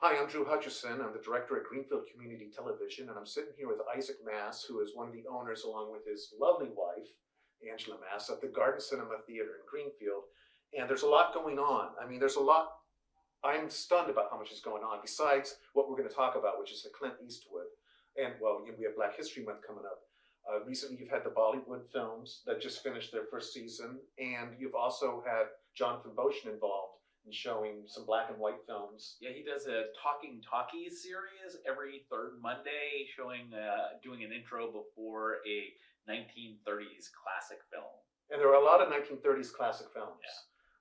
Hi, I'm Drew Hutchison. I'm the director at Greenfield Community Television, and I'm sitting here with Isaac Mass, who is one of the owners, along with his lovely wife, Angela Mass, of the Garden Cinema Theater in Greenfield. And there's a lot going on. I mean, there's a lot. I'm stunned about how much is going on, besides what we're going to talk about, which is the Clint Eastwood. And, well, we have Black History Month coming up. Recently, you've had the Bollywood films that just finished their first season, and you've also had Jonathan Boschen involved in showing some black and white films. Yeah, he does a Talking Talkies series every third Monday, doing an intro before a 1930s classic film. And there are a lot of 1930s classic films.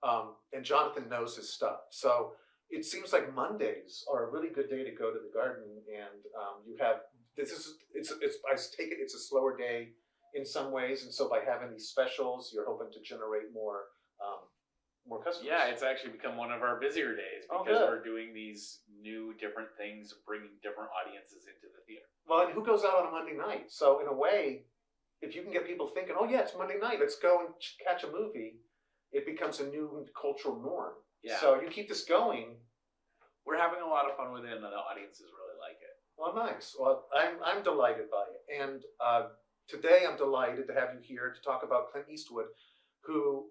Yeah. And Jonathan knows his stuff. So it seems like Mondays are a really good day to go to the garden, and you have I take it it's a slower day in some ways, and so by having these specials, you're hoping to generate more customers. Yeah, it's actually become one of our busier days because we're doing these new different things, bringing different audiences into the theater. Well, and who goes out on a Monday night? So in a way, if you can get people thinking, oh yeah, it's Monday night, let's go and catch a movie, it becomes a new cultural norm. Yeah. So you keep this going. We're having a lot of fun with it, and the audiences really like it. Well, nice. Well, I'm delighted by it. And today I'm delighted to have you here to talk about Clint Eastwood, who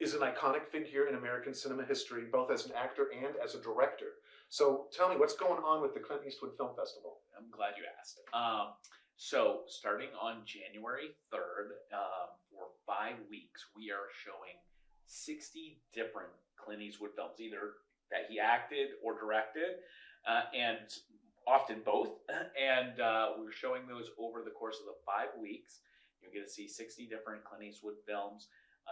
is an iconic figure in American cinema history, both as an actor and as a director. So tell me, what's going on with the Clint Eastwood Film Festival? I'm glad you asked. So starting on January 3rd, for 5 weeks, we are showing 60 different Clint Eastwood films, either that he acted or directed, and often both. And we're showing those over the course of the 5 weeks. You're going to see 60 different Clint Eastwood films.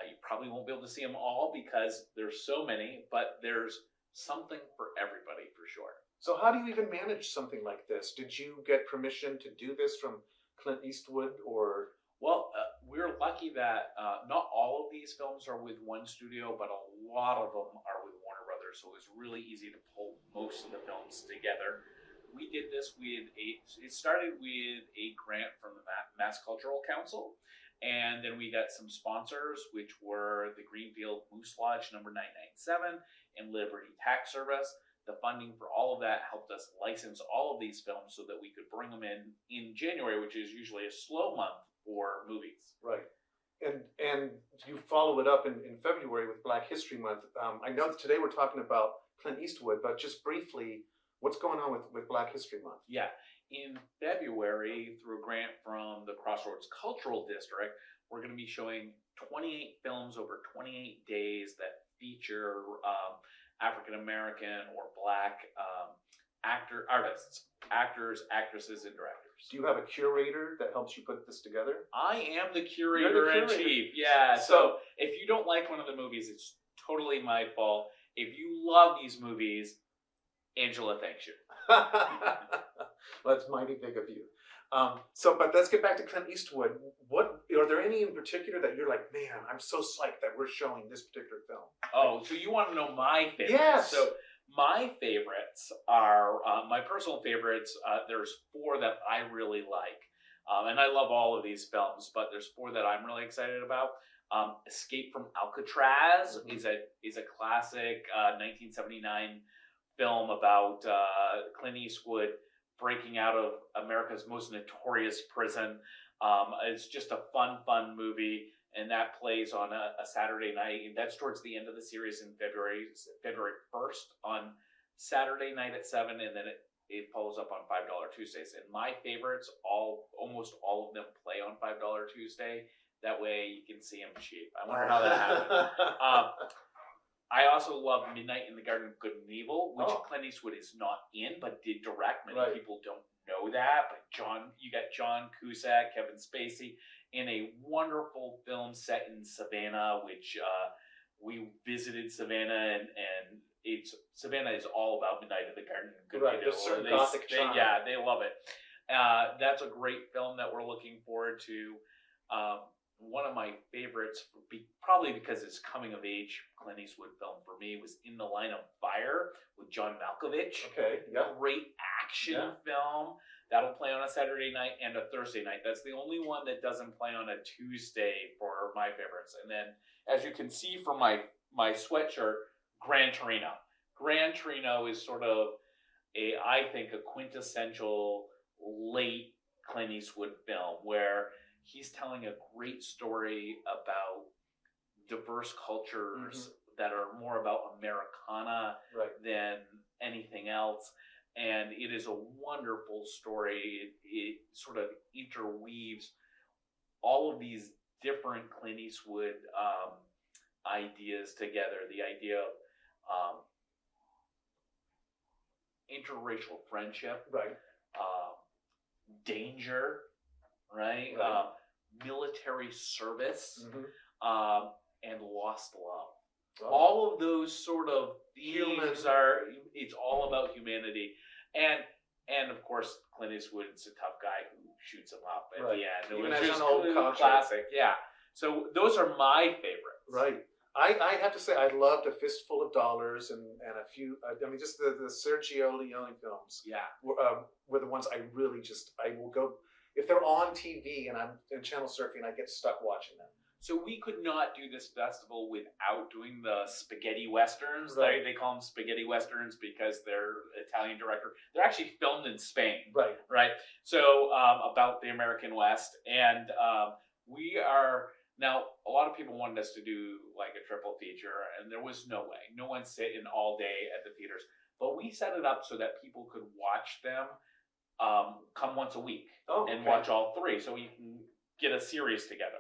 You probably won't be able to see them all because there's so many, but there's something for everybody for sure. So how do you even manage something like this? Did you get permission to do this from Clint Eastwood, or? Well, we're lucky that not all of these films are with one studio, but a lot of them are with Warner Brothers, so it was really easy to pull most of the films together. We did this it started with a grant from the Mass Cultural Council, and then we got some sponsors, which were the Greenfield Moose Lodge number 997 and Liberty Tax Service. The funding for all of that helped us license all of these films so that we could bring them in January, which is usually a slow month for movies. Right. And you follow it up in February with Black History Month. I know that today we're talking about Clint Eastwood, but just briefly, what's going on with Black History Month? Yeah. In February, through a grant from the Crossroads Cultural District, we're going to be showing 28 films over 28 days that feature African-American or Black artists, actors, actresses, and directors. Do you have a curator that helps you put this together? I am the curator-in-chief. Yeah, so if you don't like one of the movies, it's totally my fault. If you love these movies, Angela thanks you. Well, that's mighty big of you. But let's get back to Clint Eastwood. What are there any in particular that you're like, man, I'm so psyched that we're showing this particular film? Oh, so you want to know my favorites? Yes. So my favorites are my personal favorites. There's 4 that I really like, and I love all of these films, but there's 4 that I'm really excited about. Escape from Alcatraz is a classic 1979 film about Clint Eastwood breaking out of America's most notorious prison. It's just a fun movie, and that plays on a Saturday night. And that's towards the end of the series in February 1st on Saturday night at 7, and then it follows up on $5 Tuesdays. And my favorites, almost all of them play on $5 Tuesday. That way you can see them cheap. I wonder how that happened. I also love Midnight in the Garden of Good and Evil, which Clint Eastwood is not in, but did direct. Many people don't know that, but you got John Cusack, Kevin Spacey, in a wonderful film set in Savannah, which we visited Savannah, and Savannah is all about Midnight in the Garden of Good and Evil. There's certain gothic charm. Yeah, they love it. That's a great film that we're looking forward to. One of my favorites, probably because it's coming of age Clint Eastwood film for me, was In the Line of Fire with John Malkovich. Okay, yeah. Great action film. That'll play on a Saturday night and a Thursday night. That's the only one that doesn't play on a Tuesday for my favorites. And then, as you can see from my sweatshirt, Gran Torino. Gran Torino is sort of I think, a quintessential late Clint Eastwood film where he's telling a great story about diverse cultures that are more about Americana than anything else. And it is a wonderful story. It sort of interweaves all of these different Clint Eastwood ideas together. The idea of interracial friendship, danger, military service, and lost love. All of those sort of themes it's all about humanity. And of course, Clint Eastwood's a tough guy who shoots him up at the end. Even as an old classic, yeah. So those are my favorites. Right. I have to say, I loved A Fistful of Dollars and a few, I mean, just the Sergio Leone films. Yeah. Were the ones I really I will go, if they're on TV and I'm in channel surfing, I get stuck watching them. So we could not do this festival without doing the spaghetti westerns. They call them spaghetti westerns because they're Italian director. They're actually filmed in Spain. Right. So about the American West. And we are, now a lot of people wanted us to do like a triple feature, and there was no way. No one's sitting all day at the theaters. But we set it up so that people could watch them come once a week and watch all three. So you can get a series together.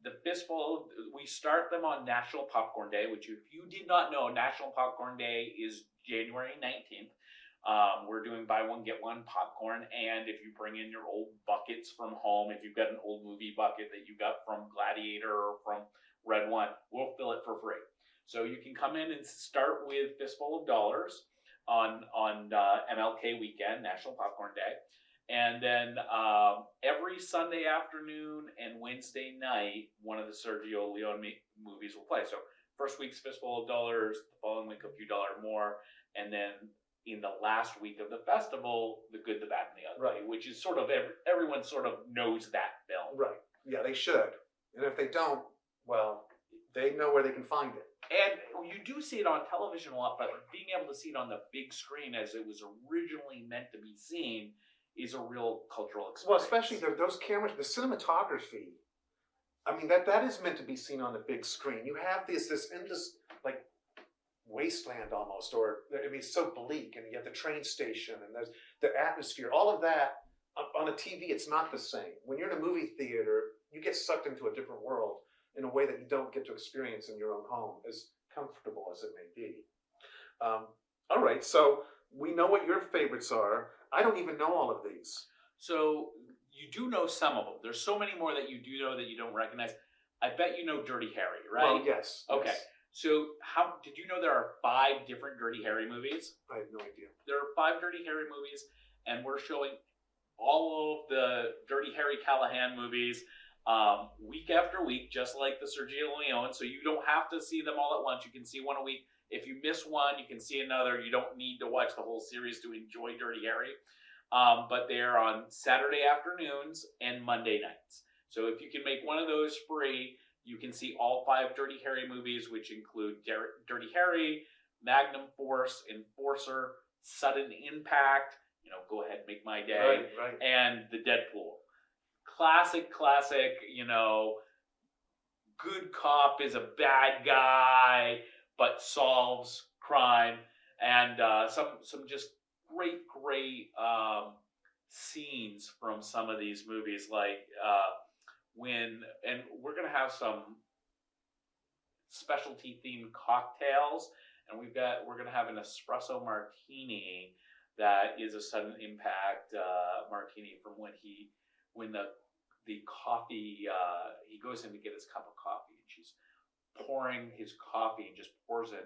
The Fistful, we start them on National Popcorn Day, which if you did not know, National Popcorn Day is January 19th. We're doing buy one, get one popcorn, and if you bring in your old buckets from home, if you've got an old movie bucket that you got from Gladiator or from Red One, we'll fill it for free. So you can come in and start with Fistful of Dollars on MLK weekend, National Popcorn Day. And then every Sunday afternoon and Wednesday night, one of the Sergio Leone movies will play. So first week's Fistful of Dollars, the following week A Few Dollar More, and then in the last week of the festival, The Good, the Bad, and the Ugly, which is sort of everyone sort of knows that film. Right. Yeah, they should. And if they don't, well, they know where they can find it. And you do see it on television a lot, but being able to see it on the big screen as it was originally meant to be seen is a real cultural experience. Well, especially those cameras, the cinematography. I mean, that is meant to be seen on the big screen. You have this endless, like, wasteland almost, or, I mean, it's so bleak, and you have the train station, and there's the atmosphere. All of that, on a TV, it's not the same. When you're in a movie theater, you get sucked into a different world in a way that you don't get to experience in your own home, as comfortable as it may be. All right, so we know what your favorites are. I don't even know all of these. So you do know some of them. There's so many more that you do know that you don't recognize. I bet you know Dirty Harry, right? Well, yes. Okay. Yes. So did you know there are 5 different Dirty Harry movies? I have no idea. There are 5 Dirty Harry movies, and we're showing all of the Dirty Harry Callahan movies week after week, just like the Sergio Leone. So you don't have to see them all at once. You can see one a week. If you miss one, you can see another. You don't need to watch the whole series to enjoy Dirty Harry. But they're on Saturday afternoons and Monday nights. So if you can make one of those free, you can see all 5 Dirty Harry movies, which include Dirty Harry, Magnum Force, Enforcer, Sudden Impact, Go Ahead, Make My Day, and The Deadpool. Classic, good cop is a bad guy, but solves crime, and some just great scenes from some of these movies, like and we're gonna have some specialty themed cocktails, and we're gonna have an espresso martini that is a Sudden Impact martini from when the coffee he goes in to get his cup of coffee, and she's pouring his coffee and just pours in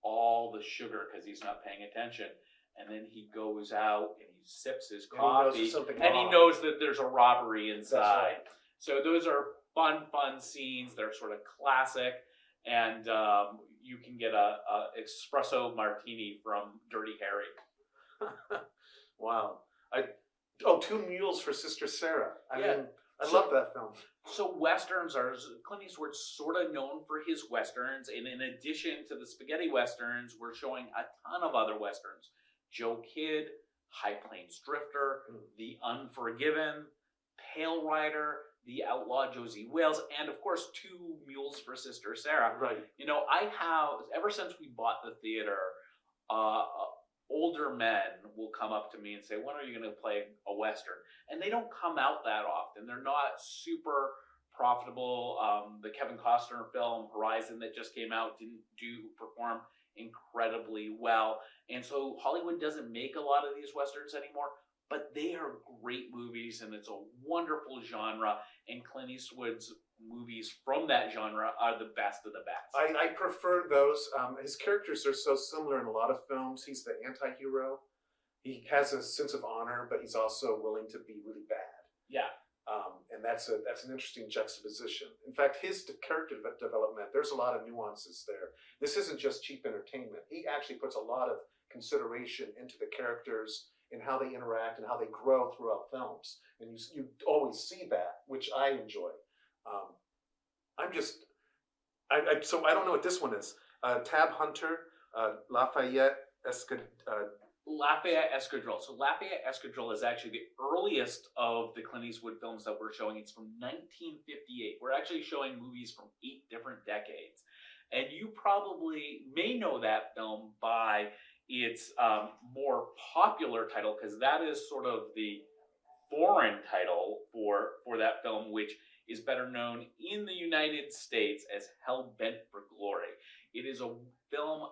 all the sugar because he's not paying attention, and then he goes out and he sips his coffee and he knows that there's a robbery inside. So those are fun scenes. They're sort of classic, and you can get a espresso martini from Dirty Harry. Wow. 2 mules for Sister Sarah. I mean, I love that film. So Westerns are, Clint Eastwood's sort of known for his Westerns, and in addition to the spaghetti Westerns, we're showing a ton of other Westerns. Joe Kidd, High Plains Drifter, The Unforgiven, Pale Rider, The Outlaw Josie Wales, and of course, Two Mules for Sister Sarah. Right. You know, I have, ever since we bought the theater, older men will come up to me and say, when are you going to play a Western? And they don't come out that often. They're not super profitable. The Kevin Costner film, Horizon, that just came out, didn't perform incredibly well. And so Hollywood doesn't make a lot of these Westerns anymore, but they are great movies, and it's a wonderful genre, and Clint Eastwood's movies from that genre are the best of the best. I prefer those. His characters are so similar in a lot of films. He's the anti-hero. He has a sense of honor, but he's also willing to be really bad. Yeah. And that's an interesting juxtaposition. In fact, his character development, there's a lot of nuances there. This isn't just cheap entertainment. He actually puts a lot of consideration into the characters and how they interact and how they grow throughout films. And you always see that, which I enjoy. So I don't know what this one is. Tab Hunter, Lafayette Escadrille. So Lafayette Escadrille is actually the earliest of the Clint Eastwood films that we're showing. It's from 1958. We're actually showing movies from 8 different decades. And you probably may know that film by its more popular title, because that is sort of the foreign title for that film, which is better known in the United States as Hell Bent for Glory. It is a film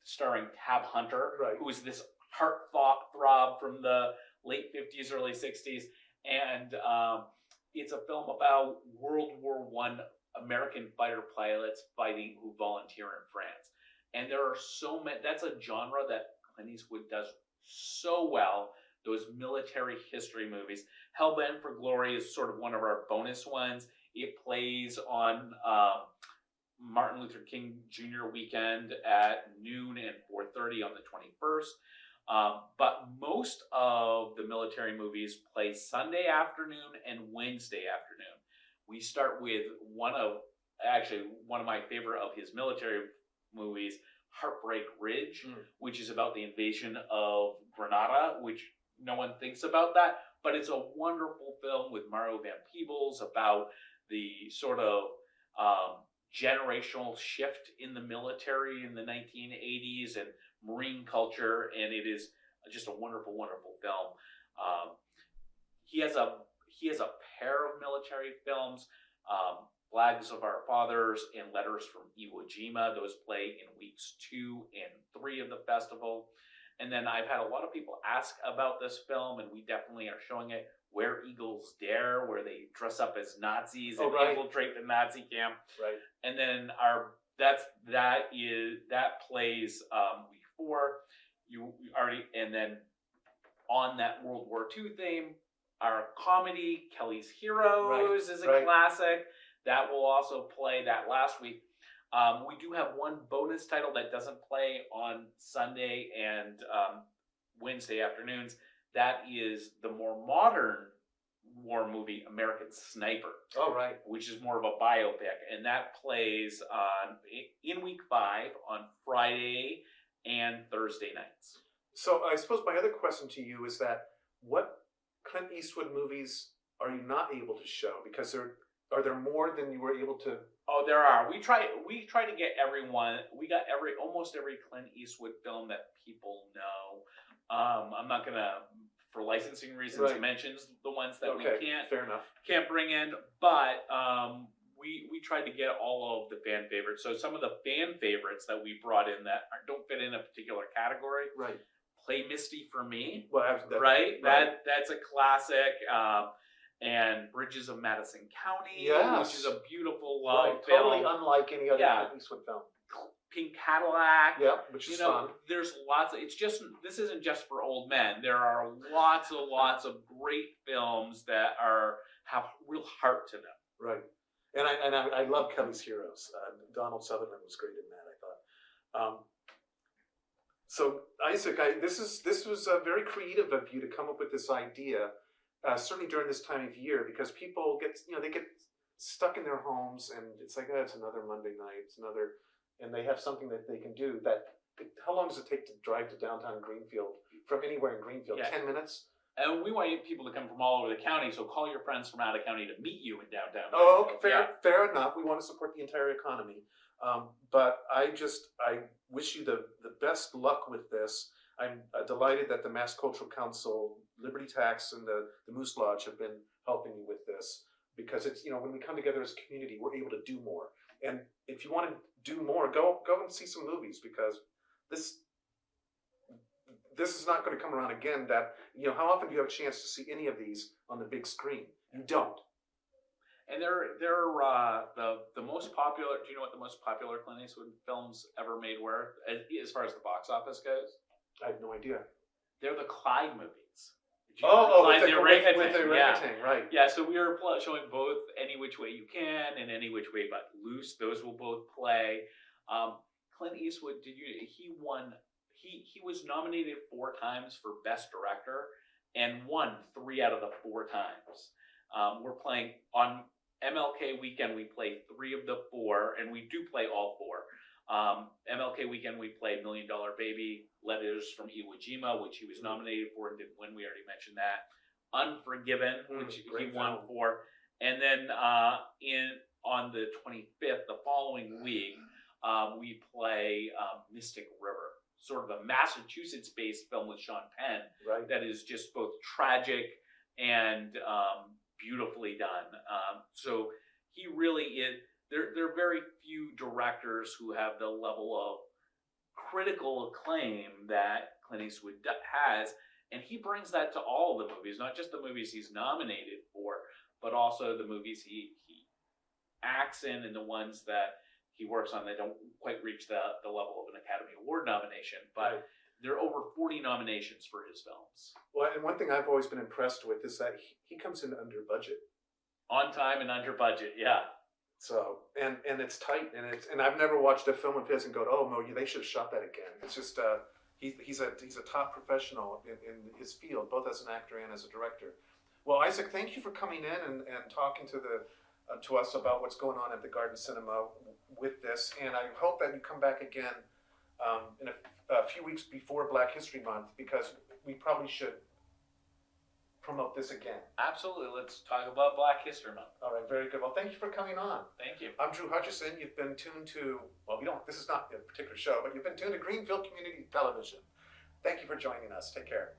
starring Tab Hunter, right, who is this heartthrob from the late 50s, early 60s. And it's a film about World War I American fighter pilots fighting who volunteer in France. And there are so many, that's a genre that Clint Eastwood does so well, those military history movies. Hellbent for Glory is sort of one of our bonus ones. It plays on Martin Luther King Jr. weekend at noon and 4:30 on the 21st. But most of the military movies play Sunday afternoon and Wednesday afternoon. We start with one of my favorite of his military movies, Heartbreak Ridge, which is about the invasion of Grenada, which no one thinks about that, but it's a wonderful film with Mario Van Peebles about the sort of generational shift in the military in the 1980s and Marine culture, and it is just a wonderful, wonderful film. He has a pair of military films, Flags of Our Fathers and Letters from Iwo Jima. Those play in weeks 2 and 3 of the festival. And then I've had a lot of people ask about this film, and we definitely are showing it, Where Eagles Dare, where they dress up as Nazis and infiltrate the Nazi camp. Right. And then that plays week 4. And then on that World War II theme, our comedy, Kelly's Heroes, is a classic. That will also play that last week. We do have one bonus title that doesn't play on Sunday and Wednesday afternoons. That is the more modern war movie, American Sniper. Oh, right. Which is more of a biopic. And that plays in week 5 on Friday and Thursday nights. So I suppose my other question to you is that what Clint Eastwood movies are you not able to show? Because are there more than you were able to? Oh, there are. We try to get everyone. We got almost every Clint Eastwood film that people know. I'm not gonna, for licensing reasons, mention the ones that we can't bring in. But we tried to get all of the fan favorites. So some of the fan favorites that we brought in that don't fit in a particular category. Right. Play Misty for Me. Well, That's a classic. And Bridges of Madison County, which is a beautiful love film. Totally unlike any other Clint Eastwood film. Pink Cadillac. Yeah, which is fun. There's lots of, this isn't just for old men. There are lots of great films that have real heart to them. Right. And I love Kelly's Heroes. Donald Sutherland was great in that, I thought. So Isaac, this was very creative of you to come up with this idea certainly during this time of year, because people get, they get stuck in their homes, and it's like, it's another Monday night, and they have something that they can do. How long does it take to drive to downtown Greenfield from anywhere in Greenfield? Yeah. 10 minutes? And we want people to come from all over the county, so call your friends from out of county to meet you in downtown. Oh, okay, Yeah. fair enough. We want to support the entire economy. But I wish you the best luck with this. I'm delighted that the Mass Cultural Council, Liberty Tax, and the Moose Lodge have been helping you with this, because it's, when we come together as a community, we're able to do more. And if you want to do more, go and see some movies, because this is not going to come around again. That, how often do you have a chance to see any of these on the big screen? You don't. And they're the most popular. Do you know what the most popular Clint Eastwood films ever made were, as far as the box office goes? I have no idea. They're the Clyde movies. With the orangutan. orangutan, right? Yeah, so we are showing both Any Which Way You Can and Any Which Way But Loose. Those will both play. Clint Eastwood, he won. He was nominated 4 times for Best Director and won 3 out of the 4 times. We're playing on MLK weekend. We play 3 of the 4, and we do play all 4. MLK weekend, we play $1 Million Baby, Letters from Iwo Jima, which he was nominated for and didn't win. We already mentioned that. Unforgiven, which he won for. And then on the 25th, the following week, we play Mystic River, sort of a Massachusetts-based film with Sean Penn, right, that is just both tragic and beautifully done. So he really is. There are very few directors who have the level of critical acclaim that Clint Eastwood has, and he brings that to all the movies, not just the movies he's nominated for, but also the movies he acts in, and the ones that he works on that don't quite reach the level of an Academy Award nomination. But right, there are over 40 nominations for his films. Well, and one thing I've always been impressed with is that he comes in under budget. On time and under budget, yeah. So, and it's tight, and I've never watched a film of his and go, oh no, they should have shot that again. It's just he's a top professional in his field, both as an actor and as a director. Well, Isaac, thank you for coming in and talking to us about what's going on at the Garden Cinema with this, and I hope that you come back again in a few weeks before Black History Month, because we probably should promote this again. Absolutely. Let's talk about Black History Month. All right, very good. Well, thank you for coming on. Thank you. I'm Drew Hutchison. You've been tuned to, this is not a particular show, but you've been tuned to Greenfield Community Television. Thank you for joining us. Take care.